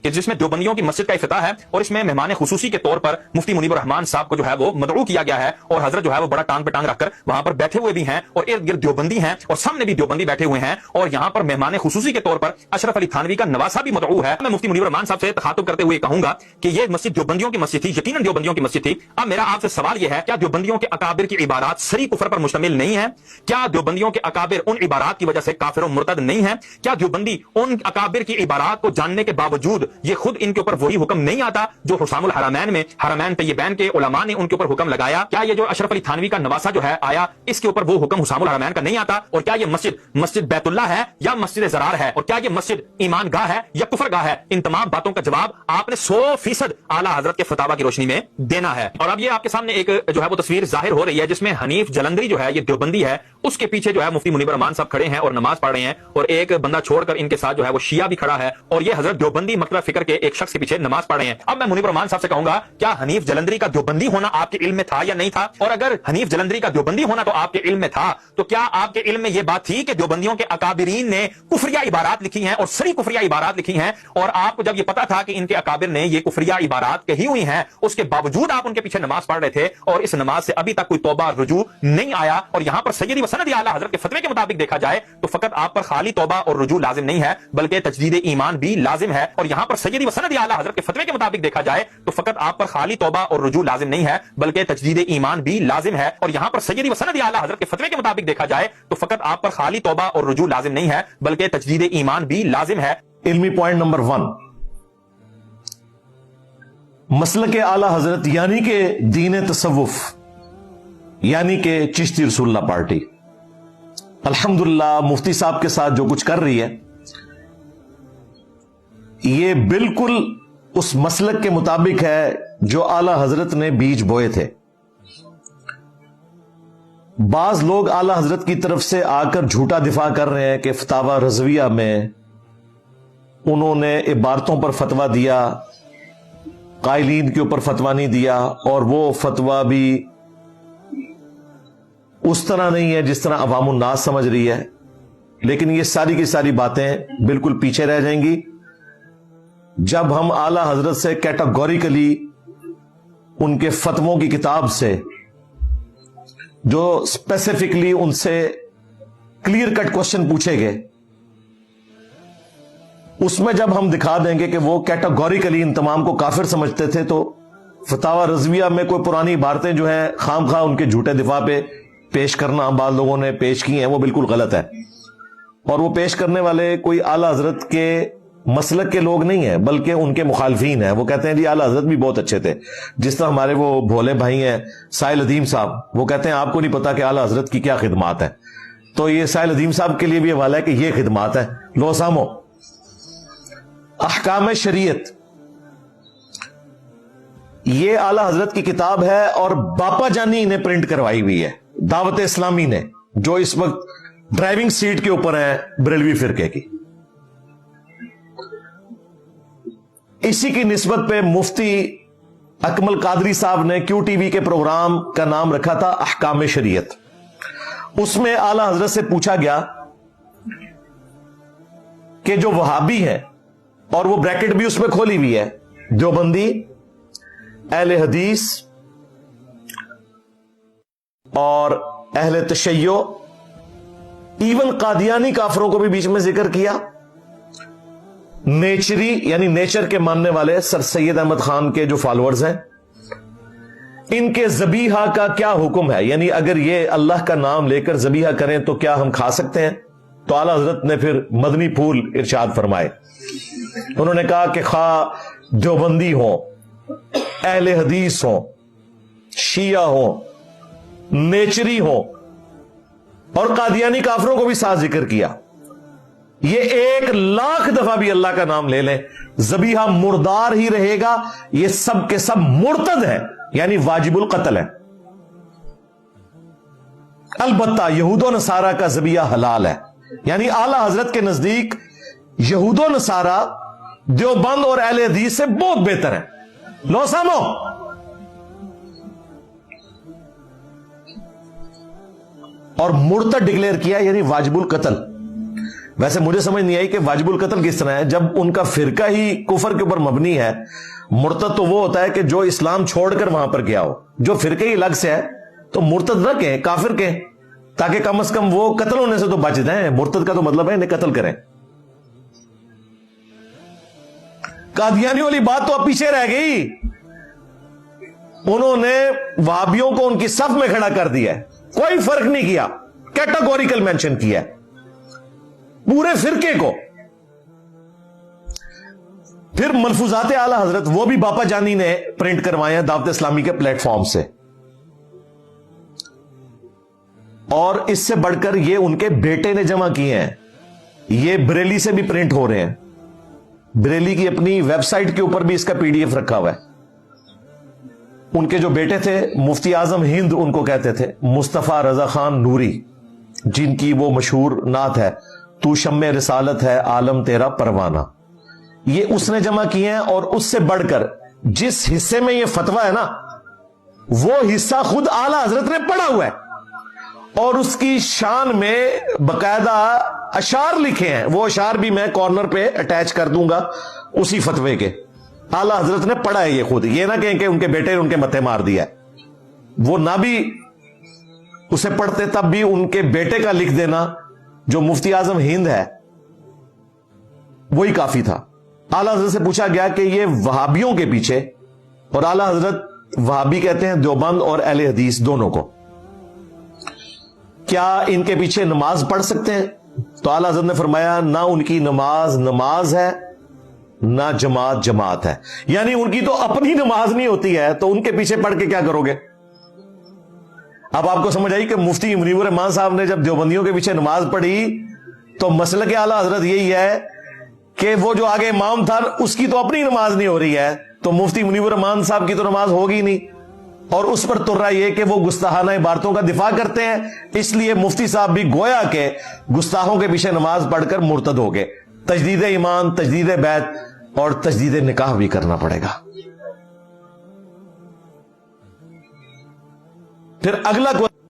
کہ जिसमें देवबंदियों की मस्जिद का इफ्तिताह है और इसमें मेहमान खुसूसी के तौर पर मुफ्ती मुनीबुर रहमान साहब को जो है वो मदऊ किया गया है और हजरत जो है वो बड़ा टांग पे टांग रखकर वहां पर बैठे हुए भी हैं और इर्द गिर्द देवबंदी हैं और सामने भी देवबंदी बैठे हुए हैं और यहाँ पर मेहमान खुसूसी के तौर पर अशरफ अली थानवी का नवासा भी मदऊ है। मैं मुफ्ती मुनीबुर रहमान साहब से तखातुब करते हुए कहूंगा कि यह मस्जिद देवबंदियों की मस्जिद थी, यकीनन देवबंदियों की मस्जिद थी। अब मेरा आपसे सवाल यह है, क्या देवबंदियों के अकाबिर की इबारात सरी कुफर पर मुश्तमिल नहीं है? क्या देवबंदियों के अकाबिर उन इबारात की वजह से काफिर और मुर्तद नहीं है? क्या देवबंदी उन अकाबिर की इबारात को जानने के बावजूद ये खुद इनके ऊपर वही हुक्म नहीं आता जो हुसामुल हरमैन में हरमैन तय्यबैन के उलमा ने उनके ऊपर हुक्म लगाया? क्या ये जो अशरफ अली थानवी का नवासा जो है आया, इसके ऊपर वो हुक्म हुसामुल हरमैन का नहीं आता? और क्या ये मस्जिद बैतुल्लाह है या मस्जिद ज़रार है? और क्या ये मस्जिद ईमान गाह है या कुफर गाह है? इन तमाम बातों का जवाब आपने 100% आला हजरत के फतावा की रोशनी में देना है। और अब ये आपके सामने एक जो है वो तस्वीर जाहिर हो रही है जिसमें हनीफ जलंधरी जो है ये देवबंदी है, उसके पीछे जो है मुफ्ती मुनीबुर रहमान साहब खड़े हैं और नमाज पढ़ रहे हैं और एक बंदा छोड़कर इनके साथ जो है वो शिया भी खड़ा है और ये हजरत देवबंदी मकतब फिक्र के एक शख्स के पीछे नमाज पढ़ रहे हैं। अब मैं मुनीबुर रहमान साहब से कहूंगा, क्या हनीफ जलंधरी का देवबंदी होना आपके इल्म में था या नहीं था? और अगर हनीफ जलंधरी का देवबंदी होना तो आपके इल्म में था, तो क्या आपके इल्म में यह बात थी कि देवबंदियों के अकाबिरीन ने कुफरिया इबारात लिखी हैं और सरी कुफरिया इबारात लिखी हैं और आपको जब यह पता था कि इनके अकाबिर ने ये कुफरिया इबारात कही हुई हैं, उसके बावजूद आप उनके पीछे नमाज पढ़ रहे थे और इस नमाज से अभी तक कोई तौबा रुजू नहीं आया? और यहां पर सैयदी व सनदी आला हजरत के फतवे के मुताबिक देखा जाए तो फकत आप पर खाली तौबा और रुजू लाजिम नहीं है बल्कि तजदीद ईमान भी लाजिम है। और यहां पर सैयदी व सनदी आला हजरत के फतवे के मुताबिक देखा जाए तो फकत आप पर खाली तौबा और रुजू लाजिम नहीं है बल्कि तजदीद ईमान भी लाजिम है। और यहां पर सैयदी व सनदी आला हजरत के फतवे के मुताबिक देखा जाए तो फकत आप पर खाली तौबा और रुजू लाजिम नहीं है बल्कि तजदीद ईमान भी लाजिम है। इल्मी पॉइंट नंबर 1, मसलक आला हजरत यानी के दीन तसव्वुफ यानी के चिश्ती रसूलुल्लाह पार्टी अल्हम्दुलिल्लाह मुफ्ती साहब के साथ जो कुछ कर रही है ये बिल्कुल उस मसलक के मुताबिक है जो आला हजरत ने बीज बोए थे। बाज लोग आला हजरत की तरफ से आकर झूठा दिफा कर रहे हैं कि फतावा रज़विया में उन्होंने इबारतों पर फतवा दिया, कायलीन के ऊपर फतवा नहीं दिया और वो फतवा भी उस तरह नहीं है जिस तरह अवामुन नास समझ रही है। लेकिन ये सारी की सारी बातें बिल्कुल पीछे रह जाएंगी जब हम आला हजरत से कैटेगोरिकली उनके फतवों की किताब से जो स्पेसिफिकली उनसे क्लियर कट क्वेश्चन पूछे गए उसमें जब हम दिखा देंगे कि वो कैटेगोरिकली इन तमाम को काफिर समझते थे तो फतावा रज़विया में कोई पुरानी इबारतें जो हैं खाम खा उनके झूठे दिफा पे पेश करना बाद लोगों ने पेश की हैं वो बिल्कुल गलत है। और वो पेश करने वाले कोई आला हजरत के मसलक के लोग नहीं है बल्कि उनके मुखालफीन हैं। वो कहते हैं जी आला हजरत भी बहुत अच्छे थे, जिस तरह हमारे वो भोले भाई हैं साहिल अदीम साहब, वो कहते हैं आपको नहीं पता कि आला हजरत की क्या खिदमात है। तो ये साहिल अदीम साहब के लिए भी हवाला है कि ये खिदमात है। लो सामो अहकाम शरीयत ये आला हजरत की किताब है और बापा जानी इन्हें प्रिंट करवाई हुई है दावत इस्लामी ने, जो इस वक्त ड्राइविंग सीट के ऊपर है बरेलवी फिरके की। इसी की निस्बत पे मुफ्ती अकमल कादरी साहब ने QTV के प्रोग्राम का नाम रखा था अहकाम शरीयत। उसमें आला हजरत से पूछा गया कि जो वहाबी है, और वो ब्रैकेट भी उसमें खोली हुई है, देवबंदी, अहले हदीस और अहले तशय्यो, इवन कादियानी काफरों को भी बीच में जिक्र किया, नेचरी यानी नेचर के मानने वाले सर सैयद अहमद खान के जो फॉलोअर्स हैं, इनके जबीहा का क्या हुक्म है, यानी अगर ये अल्लाह का नाम लेकर जबीहा करें तो क्या हम खा सकते हैं? तो आला हजरत ने फिर मदनी फूल इरशाद फरमाए। उन्होंने कहा कि खा देवबंदी हो, अहले हदीस हो, शिया हो, नेचरी हो और कादियानी काफरों को भी साथ जिक्र किया। ये 1,00,000 दफा भी अल्लाह का नाम ले लें, जबीहा मुर्दार ही रहेगा। ये सब के सब मुर्तद है, यानी वाजिबुल कत्ल है। अलबत्ता यहूदो नसारा का जबीहा हलाल है, यानी आला हजरत के नजदीक यहूदो नसारा देवबंद और अहले हदीस से बहुत बेहतर है। लो सामो और मुर्तद डिक्लेयर किया, यानी वाजिबुल कत्ल। ویسے مجھے سمجھ نہیں آئی کہ واجب القتل کس طرح ہے جب ان کا فرقہ ہی کفر کے اوپر مبنی ہے. مرتد تو وہ ہوتا ہے کہ جو اسلام چھوڑ کر وہاں پر گیا ہو. جو فرقہ ہی الگ سے ہے تو مرتد نہ کہیں، کافر کہیں، تاکہ کم از کم وہ قتل ہونے سے تو بچ جائیں. مرتد کا تو مطلب ہے انہیں قتل کریں. قادیانیوں والی بات تو اب پیچھے رہ گئی. انہوں نے وہابیوں کو ان کی صف میں کھڑا کر دیا ہے، کوئی فرق نہیں کیا، کیٹاگوریکل مینشن کیا ہے پورے فرقے کو. پھر ملفوظات اعلی حضرت وہ بھی باپا جانی نے پرنٹ کروائے ہیں دعوت اسلامی کے پلیٹ فارم سے، اور اس سے بڑھ کر یہ ان کے بیٹے نے جمع کیے ہیں. یہ بریلی سے بھی پرنٹ ہو رہے ہیں. بریلی کی اپنی ویب سائٹ کے اوپر بھی اس کا PDF رکھا ہوا ہے. ان کے جو بیٹے تھے مفتی اعظم ہند ان کو کہتے تھے، مصطفیٰ رضا خان نوری، جن کی وہ مشہور نعت ہے تو شمع رسالت ہے عالم تیرا پروانہ. یہ اس نے جمع کیے ہیں. اور اس سے بڑھ کر جس حصے میں یہ فتویٰ ہے نا، وہ حصہ خود اعلی حضرت نے پڑھا ہوا ہے، اور اس کی شان میں باقاعدہ اشعار لکھے ہیں. وہ اشعار بھی میں کارنر پہ اٹیچ کر دوں گا اسی فتوے کے. اعلی حضرت نے پڑھا ہے یہ خود. یہ نہ کہیں کہ ان کے بیٹے نے ان کے متھے مار دیا ہے. وہ نہ بھی اسے پڑھتے تب بھی ان کے بیٹے کا لکھ دینا جو مفتی اعظم ہند ہے وہی کافی تھا. اعلی حضرت سے پوچھا گیا کہ یہ وہابیوں کے پیچھے، اور اعلی حضرت وہابی کہتے ہیں دیوبند اور اہل حدیث دونوں کو، کیا ان کے پیچھے نماز پڑھ سکتے ہیں؟ تو اعلی حضرت نے فرمایا نہ ان کی نماز نماز ہے نہ جماعت جماعت ہے. یعنی ان کی تو اپنی نماز نہیں ہوتی ہے تو ان کے پیچھے پڑھ کے کیا کرو گے؟ اب آپ کو سمجھ آئی کہ مفتی منیب الرحمان صاحب نے جب دیوبندیوں کے پیچھے نماز پڑھی تو مسلک اعلی حضرت یہی ہے کہ وہ جو آگے امام تھا اس کی تو اپنی نماز نہیں ہو رہی ہے، تو مفتی منیب الرحمان صاحب کی تو نماز ہوگی نہیں. اور اس پر تر رہا یہ کہ وہ گستاخانہ عبارتوں کا دفاع کرتے ہیں، اس لیے مفتی صاحب بھی گویا کہ گستاخوں کے پیچھے نماز پڑھ کر مرتد ہو گئے. تجدید ایمان، تجدید بیت اور تجدید نکاح بھی کرنا پڑے گا. پھر اگلا